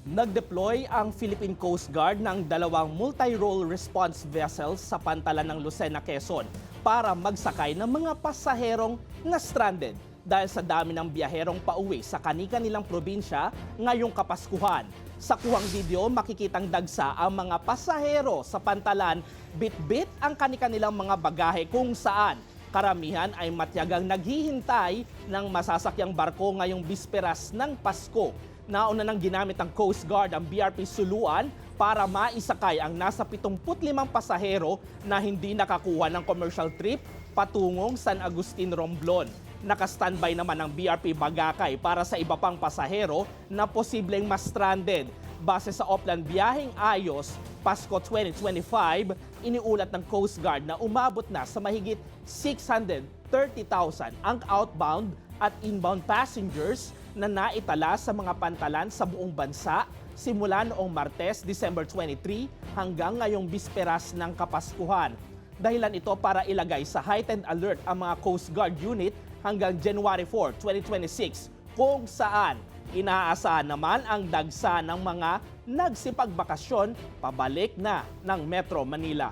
Nag-deploy ang Philippine Coast Guard ng dalawang multi-role response vessels sa pantalan ng Lucena, Quezon para magsakay ng mga pasaherong na stranded dahil sa dami ng biyaherong pauwi sa kani-kanilang probinsya ngayong Kapaskuhan. Sa kuhang video, makikitang dagsa ang mga pasahero sa pantalan, bit-bit ang kani-kanilang mga bagahe kung saan karamihan ay matyagang naghihintay ng masasakyang barko ngayong bisperas ng Pasko. Nauna nang ginamit ng Coast Guard ang BRP Suluan para maisakay ang nasa 75 pasahero na hindi nakakuha ng commercial trip patungong San Agustin, Romblon. Naka-standby naman ang BRP Bagakay para sa iba pang pasahero na posibleng ma-stranded. Base sa Oplan Biyaheng Ayos, Pasko 2025, iniulat ng Coast Guard na umabot na sa mahigit 630,000 ang outbound at inbound passengers na naitala sa mga pantalan sa buong bansa simula noong Martes, December 23 hanggang ngayong bisperas ng Kapaskuhan. Dahilan ito para ilagay sa heightened alert ang mga Coast Guard unit hanggang January 4, 2026 kung saan inaasahan naman ang dagsa ng mga nagsipagbakasyon pabalik na ng Metro Manila.